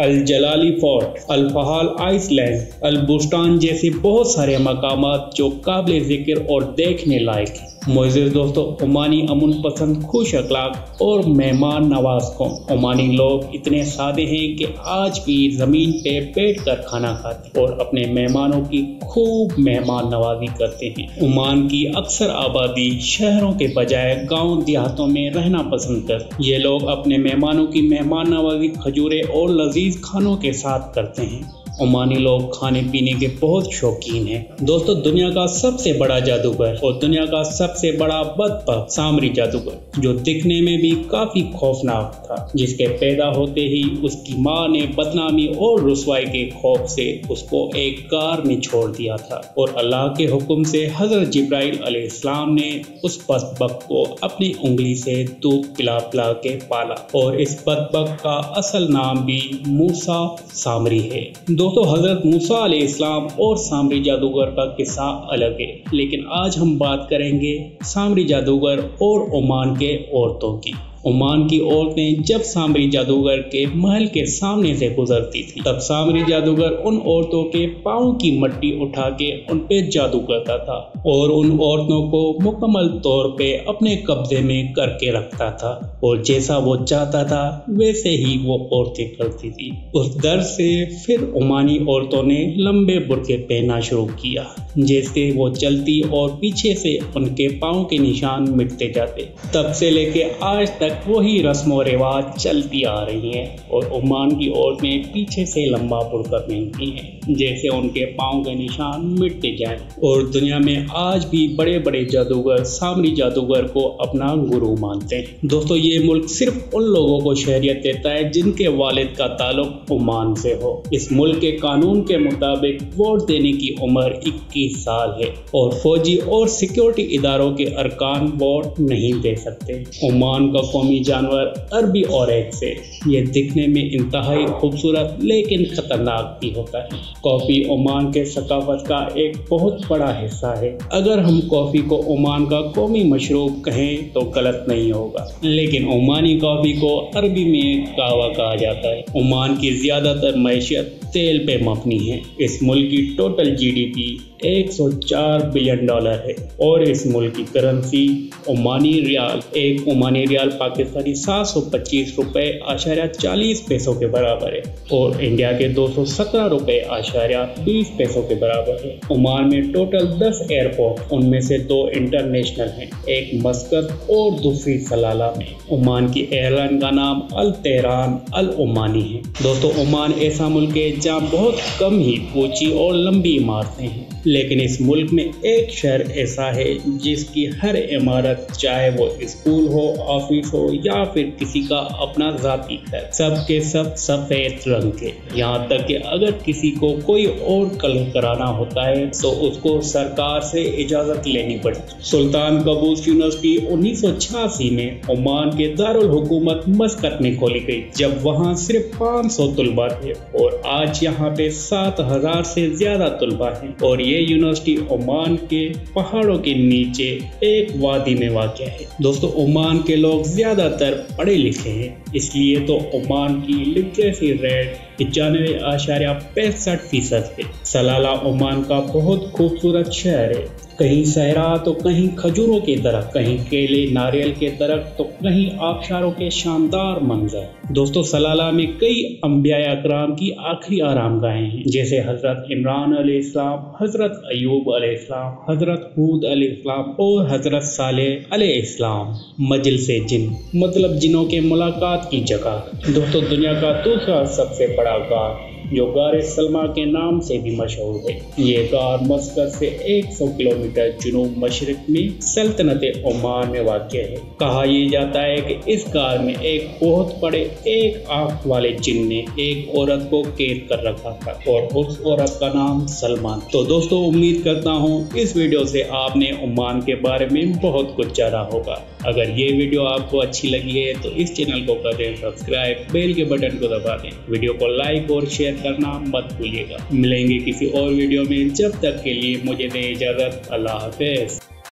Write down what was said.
الجلالی fort, الفحال ice land, البستان جیسے بہت سارے مقامات جو قابل ذکر اور دیکھنے لائق ہیں۔ معزز دوستو، عمانی امن پسند، خوش اخلاق اور مہمان نواز قوم۔ عمانی لوگ اتنے سادے ہیں کہ آج بھی زمین پہ بیٹھ کر کھانا کھاتے اور اپنے مہمانوں کی خوب مہمان نوازی کرتے ہیں۔ عمان کی اکثر آبادی شہروں کے بجائے گاؤں دیہاتوں میں رہنا پسند کرتے۔ یہ لوگ اپنے مہمانوں کی مہمان نوازی کھجورے اور لذیذ کھانوں کے ساتھ کرتے ہیں۔ عمانی لوگ کھانے پینے کے بہت شوقین ہیں۔ دوستو، دنیا کا سب سے بڑا جادوگر اور دنیا کا سب سے بڑا بدبخت سامری جادوگر، جو دکھنے میں بھی کافی خوفناک تھا، جس کے پیدا ہوتے ہی اس کی ماں نے بدنامی اور رسوائی کے خوف سے اس کو ایک غار میں چھوڑ دیا تھا، اور اللہ کے حکم سے حضرت جبرائیل علیہ السلام نے اس بدبخت کو اپنی انگلی سے دودھ پلا پلا کے پالا، اور اس بدبخت کا اصل نام بھی موسیٰ سامری ہے۔ دوستو، حضرت موسیٰ علیہ السلام اور سامری جادوگر کا قصہ الگ ہے، لیکن آج ہم بات کریں گے سامری جادوگر اور عمان کے عورتوں کی۔ عمان کی عورتیں جب سامری جادوگر کے محل کے سامنے سے گزرتی تھی، تب سامری جادوگر ان عورتوں کے پاؤں کی مٹی اٹھا کے ان پہ جادو کرتا تھا اور ان عورتوں کو مکمل طور پہ اپنے قبضے میں کر کے رکھتا تھا، اور جیسا وہ چاہتا تھا ویسے ہی وہ عورتیں کرتی تھی۔ اس درد سے پھر عمانی عورتوں نے لمبے برقعے پہننا شروع کیا، جیسے وہ چلتی اور پیچھے سے ان کے پاؤں کے نشان مٹتے جاتے۔ تب سے لے کے آج تک وہی رسم و رواج چلتی آ رہی ہیں، اور عمان کی عورتیں پیچھے سے لمبا برقع پہنتی ہیں جیسے ان کے پاؤں کے نشان مٹتے جائیں۔ اور دنیا میں آج بھی بڑے بڑے جادوگر سامری جادوگر کو اپنا گرو مانتے ہیں۔ دوستو، یہ ملک صرف ان لوگوں کو شہریت دیتا ہے جن کے والد کا تعلق عمان سے ہو۔ اس ملک کے قانون کے مطابق ووٹ دینے کی عمر 21 سال ہے، اور فوجی اور سیکیورٹی اداروں کے ارکان ووٹ نہیں دے سکتے۔ عمان کا قومی جانور عربی اوریکس ہے۔ یہ دکھنے میں انتہائی خوبصورت لیکن خطرناک بھی ہوتا ہے۔ کافی عمان کے ثقافت کا ایک بہت بڑا حصہ ہے۔ اگر ہم کافی کو عمان کا قومی مشروب کہیں تو غلط نہیں ہوگا، لیکن عمانی کافی کو عربی میں قہوہ کہا جاتا ہے۔ عمان کی زیادہ تر معیشت تیل پہ مبنی ہے۔ اس ملک کی ٹوٹل GDP 104 بلین ڈالر ہے، اور اس ملک کی کرنسی عمانی ریال، ایک عمانی ریال پاکستانی 725 روپے اشاریہ 40 پیسوں کے برابر ہے، اور انڈیا کے 217 روپے اشاریہ 20 پیسوں کے برابر ہے۔ عمان میں ٹوٹل 10 ایئرپورٹ، ان میں سے 2 انٹرنیشنل ہیں، ایک مسقط اور دوسری سلالہ میں۔ عمان کی ایئر لائن کا نام الطیران العمانی ہے۔ دوستو، عمان ایسا ملک ہے جہاں بہت کم ہی اونچی اور لمبی عمارتیں ہیں، لیکن اس ملک میں ایک شہر ایسا ہے جس کی ہر عمارت، چاہے وہ اسکول ہو، آفس ہو یا پھر کسی کا اپنا ذاتی گھر، سب کے سب سفید رنگ کے۔ یہاں تک کہ اگر کسی کو کوئی اور کلر کرانا ہوتا ہے تو اس کو سرکار سے اجازت لینی پڑتی۔ سلطان قابوس یونیورسٹی 1986 میں عمان کے دارالحکومت مسقط میں کھولی گئی، جب وہاں صرف 500 طلباء تھے، اور آج یہاں پہ 7000 سے زیادہ طلباء ہیں، اور یہ یونیورسٹی عمان کے پہاڑوں کے نیچے ایک وادی میں واقع ہے۔ دوستو، عمان کے لوگ زیادہ تر پڑھے لکھے ہیں، اس لیے تو عمان کی لٹریسی ریٹ 95.65% ہے۔ سلالہ عمان کا بہت خوبصورت شہر ہے۔ کہیں صحرا تو کہیں کھجوروں کے درخت، کہیں کیلے ناریل کے درخت تو کہیں آبشاروں کے شاندار منظر۔ دوستو، سلالہ میں کئی انبیاء اکرام کی آخری آرام گاہیں ہیں، جیسے حضرت عمران علیہ السلام، حضرت ایوب علیہ السلام، حضرت ہود علیہ السلام اور حضرت صالح علیہ السلام۔ مجلس جن مطلب جنوں کے ملاقات کی جگہ۔ دوستو، دنیا کا دوسرا سب سے بڑا غار، جو غار سلما کے نام سے بھی مشہور ہے، یہ غار مسقط سے 100 کلومیٹر جنوب مشرق میں سلطنت عمان میں واقع ہے۔ کہا یہ جاتا ہے کہ اس غار میں ایک بہت بڑے ایک آنکھ والے جن نے ایک عورت کو قید کر رکھا تھا، اور اس عورت کا نام سلمان۔ تو دوستو، امید کرتا ہوں اس ویڈیو سے آپ نے عمان کے بارے میں بہت کچھ جانا ہوگا۔ اگر یہ ویڈیو آپ کو اچھی لگی ہے تو اس چینل کو کر دیں سبسکرائب، بیل کے بٹن کو دبا دیں، ویڈیو کو لائک اور شیئر کرنا مت بھولیے گا۔ ملیں گے کسی اور ویڈیو میں، جب تک کے لیے مجھے دیں اجازت۔ اللہ حافظ۔